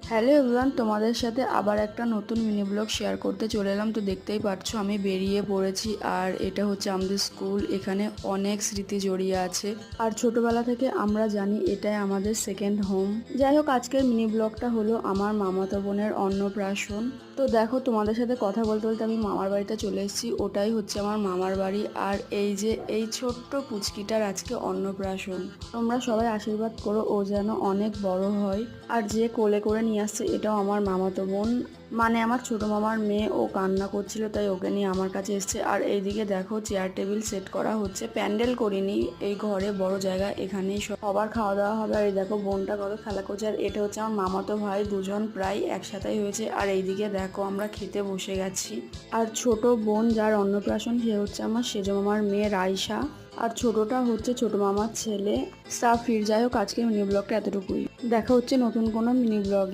Hello everyone, তোমাদের সাথে আবার একটা নতুন মিনি ব্লগ শেয়ার করতে চলে এলাম। তো দেখতেই পাচ্ছ আমি বেরিয়ে পড়েছি, আর এটা হচ্ছে আমাদের স্কুল। এখানে অনেক স্মৃতি জড়িয়ে আছে, আর ছোটবেলা থেকে আমরা জানি এটাই আমাদের সেকেন্ড হোম। যাই হোক, আজকের মিনি ব্লগটা হলো আমার মামাতো বোনের অন্নপ্রাশন। তো দেখো, তোমাদের সাথে কথা বলতে বলতে আমি মামার বাড়িতে চলে এসেছি। ওটাই হচ্ছে আমার মামার বাড়ি। আর এই যে এই ছোট্ট পুচকিটার আজকে অন্নপ্রাশন। তোমরা সবাই আশীর্বাদ করো ও যেন অনেক বড় হয়। আর যে কোলে করে নিয়ে আসছে এটাও আমার মামাতো বোন, মানে আমার ছোট মামার মেয়ে। ও কান্না করছিল তাই ওকে নিয়ে আমার কাছে এসছে। আর এইদিকে দেখো চেয়ার টেবিল সেট করা হচ্ছে, প্যান্ডেল করিনি, এই ঘরে বড় জায়গা, এখানেই সবার খাওয়া দাওয়া হবে। আর এই দেখো বোনটা কত খেলা করছে। আর এটা হচ্ছে আমার মামাতো ভাই, দুজন প্রায় একসাথেই হয়েছে। আর এইদিকে দেখো আমরা খেতে বসে গেছি। আর ছোট বোন যার অন্নপ্রাশন সে হচ্ছে আমার সেজ মামার মেয়ে রাইসা। আর ছোটটা হচ্ছে ছোট মামার ছেলে সাফির। যাই হোক, আজকে মিনি ব্লগটা এতটুকুই। দেখা হচ্ছে নতুন কোনো মিনি ব্লগে।